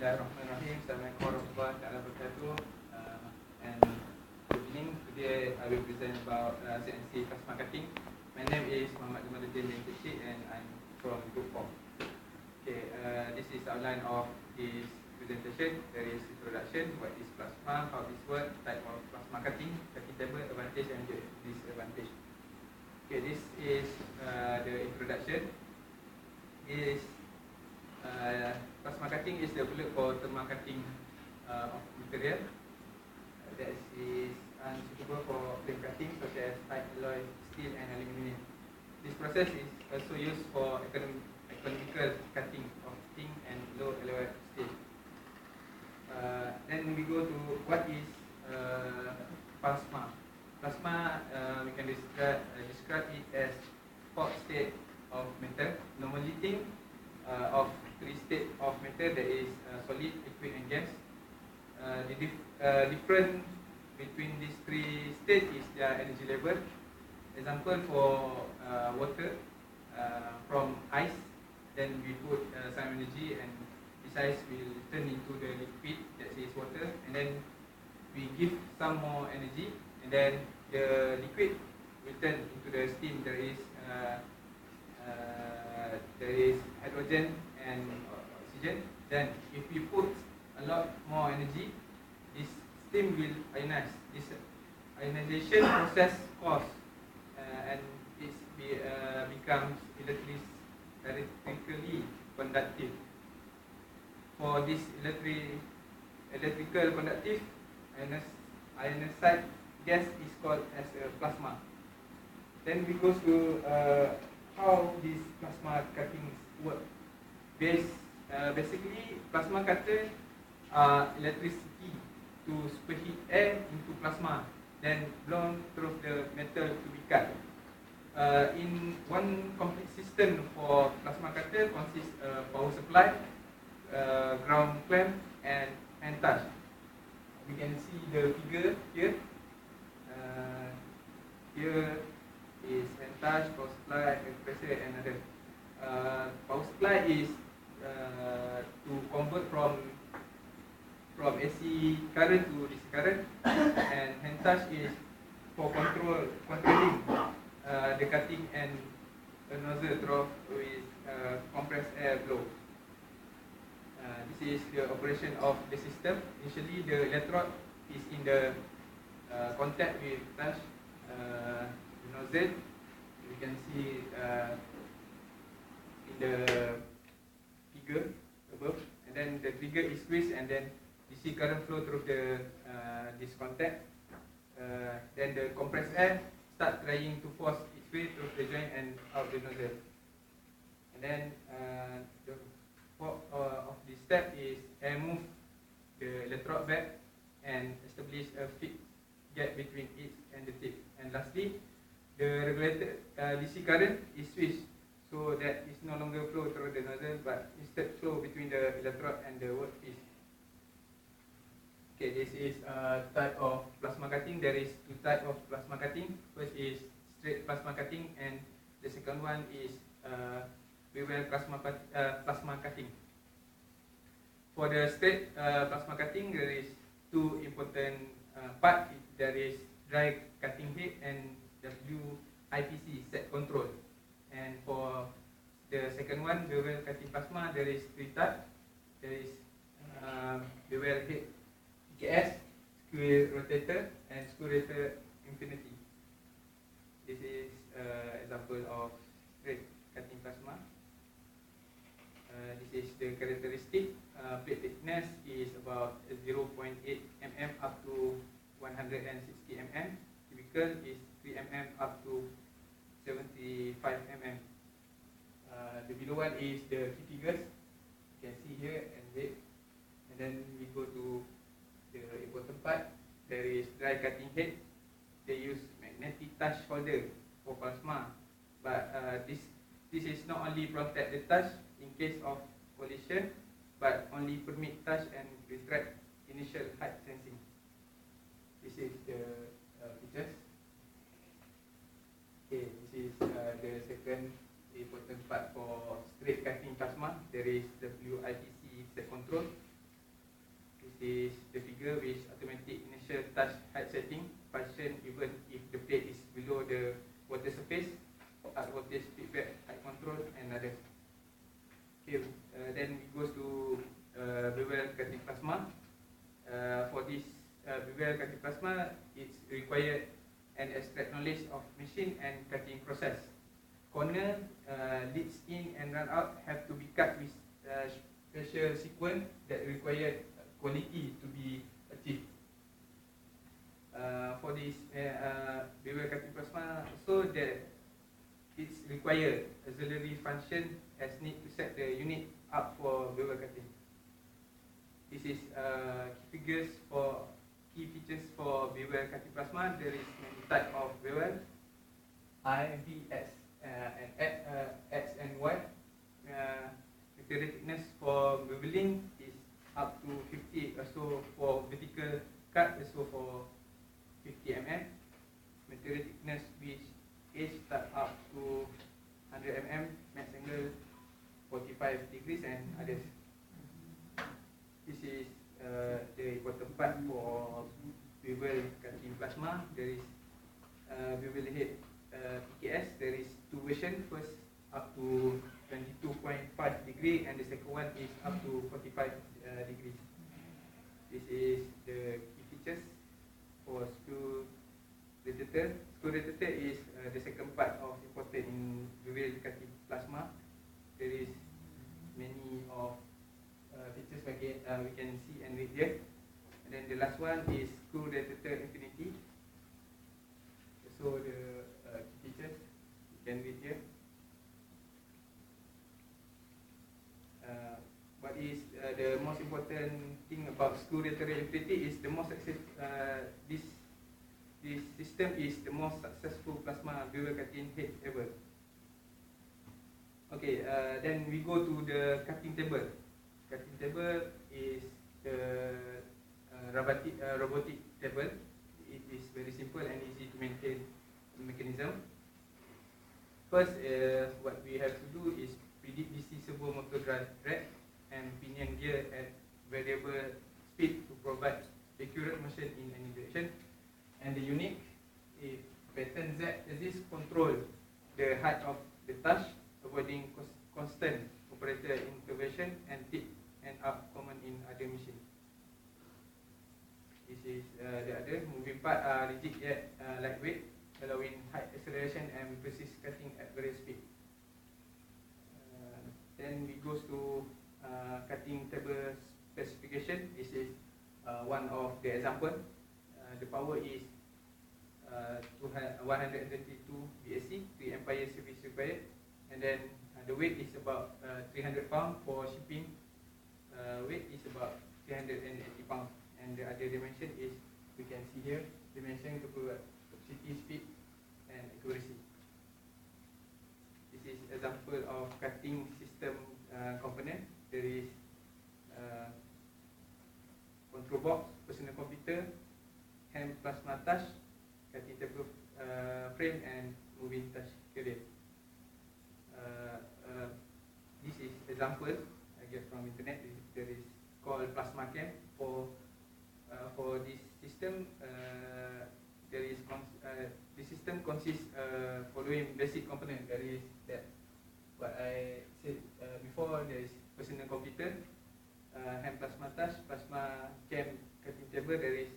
Bismillahirrahmanirrahim. Assalamualaikum warahmatullahi wabarakatuh. And good evening. Today I will present about CNC plasma cutting. My name is Muhammad Jamaluddin bin Kecik and I'm from Group 4. Okay, this is outline of this presentation. There is introduction, what is plasma, how it works, type of plasma cutting, cutting table, advantage and disadvantage. Okay, this is the introduction. Plasma cutting is developed for thermal cutting of material that is unsuitable for flame cutting, such as tight alloy, steel and aluminium. This process is also used for economical cutting of thin and low alloy steel. Then we go to what is plasma. Plasma, we can describe it as hot state of matter. Normally think of three states of matter, that is solid, liquid and gas. The difference between these three states is their energy level. Example for water, from ice, then we put some energy and this ice will turn into the liquid, that is water, and then we give some more energy and then the liquid will turn into the steam. There is hydrogen and oxygen. Then if we put a lot more energy, this steam will ionize. This ionization process cause and it becomes electrically conductive. For this electrical conductive ionized gas is called as a plasma. Then we go to how this plasma cutting work. Basically, plasma cutter electricity to superheat air into plasma, then blown through the metal to be cut. In one complete system for plasma cutter consists power supply, ground clamp and hand touch. We can see the figure here. Here is hand touch, power supply, compressor and other. Power supply is to convert from AC current to DC current, and hand touch is for controlling the cutting and a nozzle draw with compressed air flow. This is the operation of the system. Initially, the electrode is in the contact with touch the nozzle. You can see in the figure above, and then the trigger is squeezed and then DC current flow through this contact. Then the compressed air start trying to force its way through the joint and out the nozzle. And then the fourth of this step is air move the electrode back and establish a fit gap between it and the tip. And lastly, the regulated DC current is switched, so that is no longer flow through the nozzle but instead flow between the electrode and the workpiece. Okay, this is a type of plasma cutting. There is two types of plasma cutting. First is straight plasma cutting and the second one is bevel plasma cutting. For the straight plasma cutting, there is two important parts. There is dry cutting head and WIPC set control. And for the second one, bevel cutting plasma, there is three types. There is bevel head PKS, screw rotator and screw rotator infinity. This is example of straight cutting plasma. This is the characteristic. Plate thickness is about 0.8 mm up to 160 mm. Cubical is 3 mm up to 75 mm. The below one is the key figures. You can see here and there. And then we go to the important part. There is dry cutting head. They use magnetic touch holder for plasma, but this is not only protect the touch in case of collision, but only permit touch and restrict initial height sensing. This is the features. Okay, this is the second important part for straight cutting plasma. There is WIPC set control. then we go to bevel cutting plasma. For this bevel cutting plasma, it's required an extract knowledge of machine and cutting process. Corner, leads in and run out have to be cut with special sequence that required quality to be achieved. For this bevel cutting plasma, so that it's required auxiliary function as need to set the unit up for bevel cutting. This is key features for bevel cutting plasma. There is many type of bevel, I, V, S, and X and Y. Material thickness for beveling is up to 50, also for vertical cut, also for 50 mm. Material thickness which is start up to 100 mm, max angle 45 degrees and others. This is the important part for bevel cutting plasma. There is bevel head PKS. There is two versions. First up to 22.5 degree and the second one is up to 45 degrees. This is the key features for screw rotator. Screw rotator is the second part of important in bevel cutting plasma. There is many of features we can see and read here. And then the last one is screw rotator infinity. So the key features you can read here. What is the most important thing about screw rotator infinity is the most this system is the most successful plasma bevel cutting head ever. Okay, then we go to the cutting table. Cutting table is the robotic table. It is very simple and easy to maintain the mechanism. First, what we have to do is predict DC servo motor drive rack and pinion gear at variable speed to provide accurate motion in any direction. And the unique, if pattern Z exists, control the height of the touch, avoiding constant operator intervention and tip and up common in other machine. This is the other moving part, rigid yet lightweight, allowing high acceleration and precise cutting at various speed. Then we go to cutting table specification. This is one of the example. The power is 122 BSC, 3 ampere service required, and then the weight is about 300 pounds for shipping. Weight is about 380 pounds, and the other dimension is we can see here, dimension capacity, speed, and accuracy. This is example of cutting system component. There is control box, personal computer, hand plasma touch, cutting table frame, and moving touch carrier. This is example I get from internet. There is called plasma cam. For this system, there is the system consists following basic component. There is that what I said before. There is personal computer, hand plasma touch, plasma cam cutting table. There is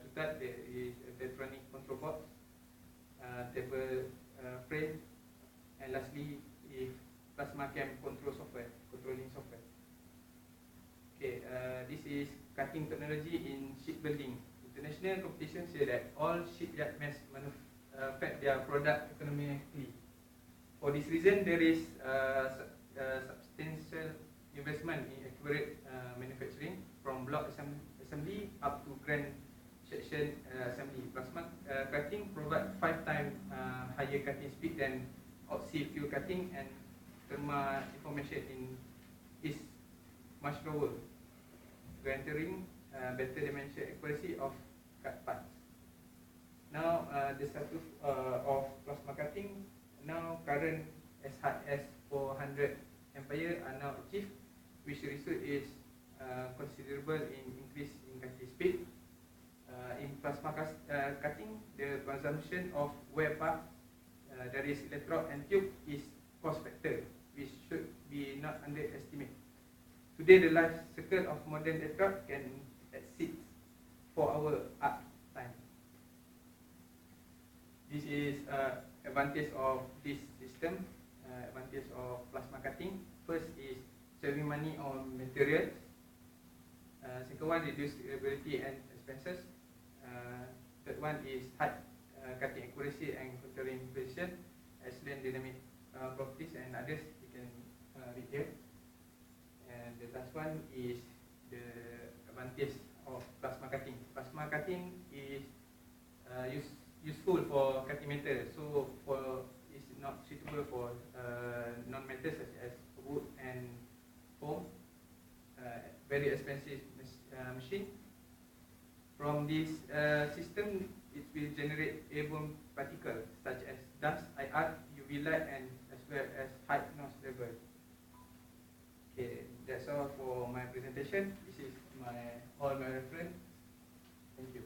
two types. There is electronic control box, table frame, and lastly, if plasma cam controlling software. Okay, this is cutting technology in shipbuilding. International competition say that all shipyard must manufacture their product economically. For this reason, there is substantial investment in accurate manufacturing, from block assembly up to grand section assembly. Plasma cutting provide 5 times higher cutting speed than out-sea fuel cutting, and thermal information is much lower, guaranteeing better dimension accuracy of cut parts. Now the status of plasma cutting. Now current as high as 400 ampere are now achieved, which result is considerable in increase in cutting speed. In plasma cutting, the consumption of wear part, that is electrode and tube, is cost factor, which should be not underestimated. Today, the life cycle of modern aircraft can exceed 4 hours at time. This is advantage of this system. Advantage of plasma cutting. First is saving money on materials. Second one, reduce reliability and expenses. Third one is high cutting accuracy and controlling precision, excellent dynamic properties and others you can read here. And the last one is the advantage of plasma cutting. Plasma cutting is useful for cutting metal, so it's not suitable for non-metals such as wood and foam. Very expensive machine. From this system, it will generate airborne particles such as dust, IR, UV light, and as well as high noise level. Okay, that's all for my presentation. This is all my reference. Thank you.